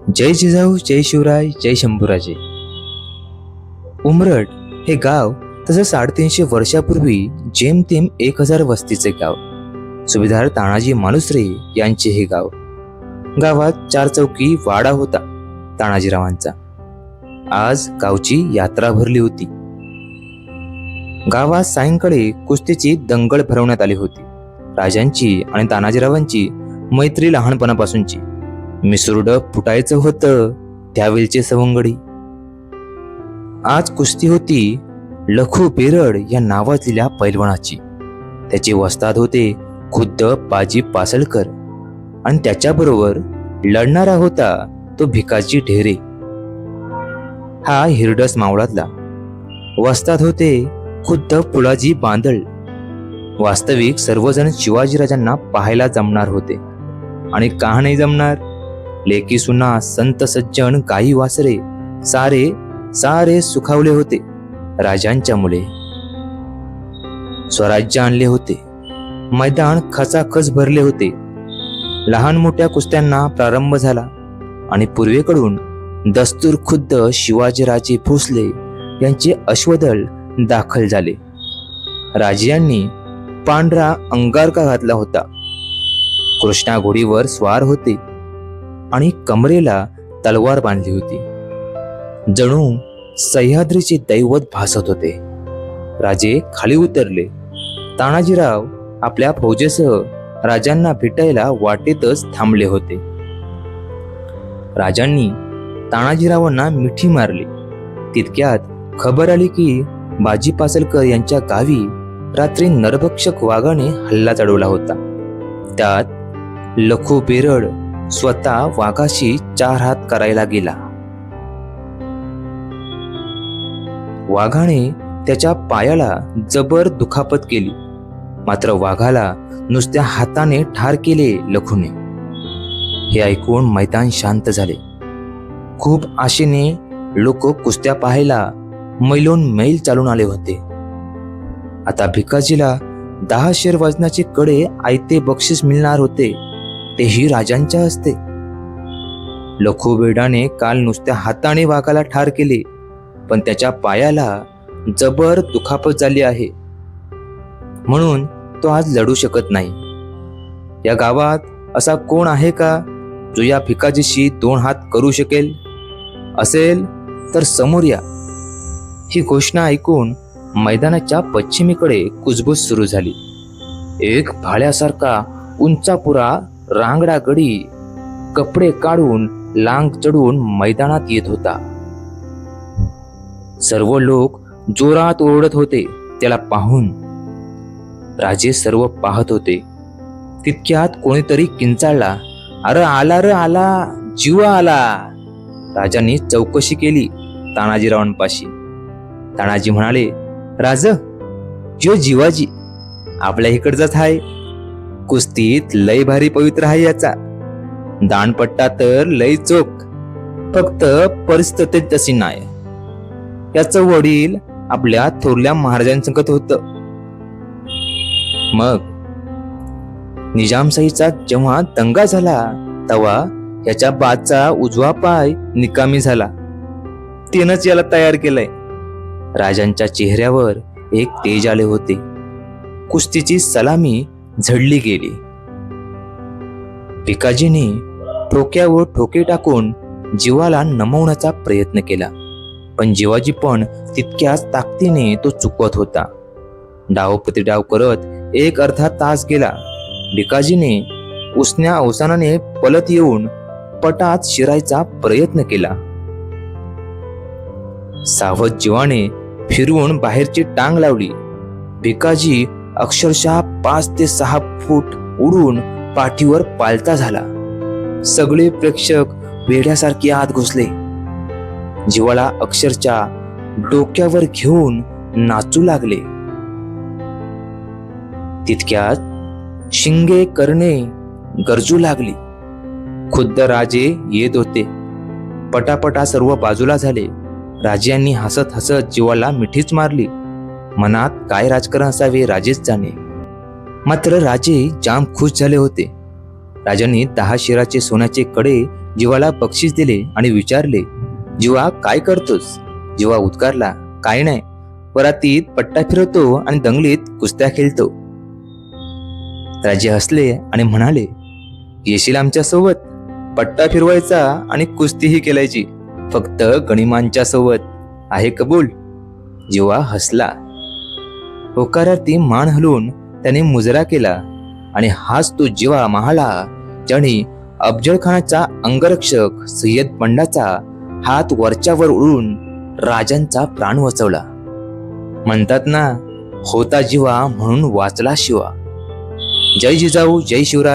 जय जिजाऊ, जय शिवराय, जय शंभूराजे. उमरठ हे गाव तसं 350 वर्षापूर्वी जेमतेम 1000 वस्तीचे गाव. सुभेदार तानाजी मालुसरे यांचे हे गाव. गावात 4 चौकी वाडा होता तानाजीरावांचा. आज गावची यात्रा भरली होती. गावात सायंकाळी कुस्तीची दंगल भरवण्यात आली होती. राजांची आणि तानाजीरावांची मैत्री लहानपणापासूनची. मिसरूड फुटायचं होतं त्यावेळचे सवंगडी. आज कुस्ती होती लखू बेरड या नावाजलेल्या पैलवानाची. त्याचे वस्ताद होते खुद्द बाजी पासळकर आणि त्याच्याबरोबर लढणारा होता तो भिकाजी ढेरे. हा हिरडस मावळातला. वस्ताद होते खुद्द पुलाजी बांदळ. वास्तविक सर्वजण शिवाजीराजांना पाहायला जमणार होते. आणि का नाही जमणार? लेकी सुना संत सज्जन गाई वासरे सारे सारे सुखावले होते राजांच्या मुले. स्वराज्य आणले होते. मैदान खचाखच भरले होते. लहान मोठ्या कुस्त्यांना प्रारंभ झाला आणि पूर्वेकडून दस्तूर खुद्द शिवाजीराजे भोसले यांचे अश्वदल दाखल झाले. राजे पांढरा अंगारका घातला होता. कृष्णा घोडीवर स्वार होते आणि कमरेला तलवार बांधली होती. जणू सह्याद्रीचे दैवत भासत होते. राजे खाली उतरले. तानाजीराव आपल्या फौजेसह राजांना भेटायला वाटेतच थांबले होते. राजांनी तानाजीरावांना मिठी मारली. तितक्यात खबर आली की बाजी पासलकर यांच्या गावी रात्री नरभक्षक वाघाने हल्ला चढवला होता. त्यात लखू बेरड स्वतः वाघाशी 4 हात करायला गेला. वाघाने त्याच्या पायाला जबर दुखापत केली. मात्र वाघाला नुसत्या हाताने ठार केले लखूने. हे ऐकून मैदान शांत झाले. खूप आशेने लोक कुस्त्या पाहायला मैलोन मैल चालून आले होते. आता भिकाजीला 10 शेर वजनाचे कडे आयते बक्षीस मिळणार होते, तेही राजांच्या हस्ते. लखू बेरडाने काल नुसत्या हाताने वाघाला ठार केले, पण त्याच्या पायाला जबर दुखापत झाली आहे, म्हणून तो आज लढू शकत नाही. या गावात असा कोण आहे का जो या भिकाजीशी 2 हात करू शकेल? असेल तर समोर या. ही घोषणा ऐकून मैदानाच्या पश्चिमेकडे कुजबूज सुरू झाली. एक भाळ्यासारखा उंचापुरा रांगडा गडी कपडे काढून लांग चढून मैदानात येत होता. सर्व लोक जोरात ओरडत होते त्याला पाहून. राजे सर्व पाहत होते. तितक्यात कोणीतरी किंचाळला, अरे आला रे आला, जीवा आला. राजांनी चौकशी केली तानाजीरावांपाशी. तानाजी म्हणाले, राज, जो जीवाजी आपल्या इकडचाच आहे. कुस्तीत लय भारी पवित्र आहे याचा. दानपट्टा तर लय चोख, फक्त परिस्थिती तशी नाही. याचं वडील आपल्या थोरल्या महाराजांसंगत होत. मग निजामशाहीचा जेव्हा दंगा झाला तेव्हा याच्या बाचा उजवा पाय निकामी झाला. त्यानंच याला तयार केलंय. राजांच्या चेहऱ्यावर एक तेज आले होते. कुस्तीची सलामी झडली गेली. भिकाजीने ठोक्यावर ठोके टाकून जीवाला नमवण्याचा प्रयत्न केला, पण जीवाजी पण तितक्याच ताकदीने तो चुकवत होता. डाव प्रतिडाव करत एक अर्धा तास गेला. भिकाजीने उसन्या अवसानाने पलत येऊन पटात शिरायचा प्रयत्न केला. सावध जीवाने फिरवून बाहेरची टांग लावली. भिकाजी अक्षरशः 5 ते 6 फूट उडून पाठीवर पालता झाला. सगळे प्रेक्षक वेड्यासारखे आत घुसले. जीवाला अक्षरशः डोक्यावर घेऊन नाचू लागले. तितक्यात शिंगे करणे गरजू लागली. खुद्द राजे येत होते. पटापटा सर्व बाजूला झाले. राजांनी हसत हसत जीवाला मिठीच मारली. मनात काय राजकारण असावे राजेच जाणे. मात्र राजे जाम खुश झाले होते. राजांनी 10 शेराचे सोन्याचे कडे जीवाला बक्षीस दिले आणि विचारले, जीवा काय करतोस? जीवा उद्गारला, काय नाही, वरातीत पट्टा फिरवतो आणि दंगलीत कुस्त्या खेळतो. राजे हसले आणि म्हणाले, येशील आमच्या सोबत? पट्टा फिरवायचा आणि कुस्तीही केलायची, फक्त गणिमांच्या सोबत. आहे कबूल? जीवा हसला. होकारार्थी मान हलवून त्याने मुजरा केला आणि हाच तो जीवा महाला ज्याने अफजल खानाचा अंगरक्षक सय्यद बंडाचा हात वरच्यावर उडून राजांचा प्राण वाचवला. म्हणतात ना, होता जीवा म्हणून वाचला शिवा. जय जिजाऊ, जय शिवराय.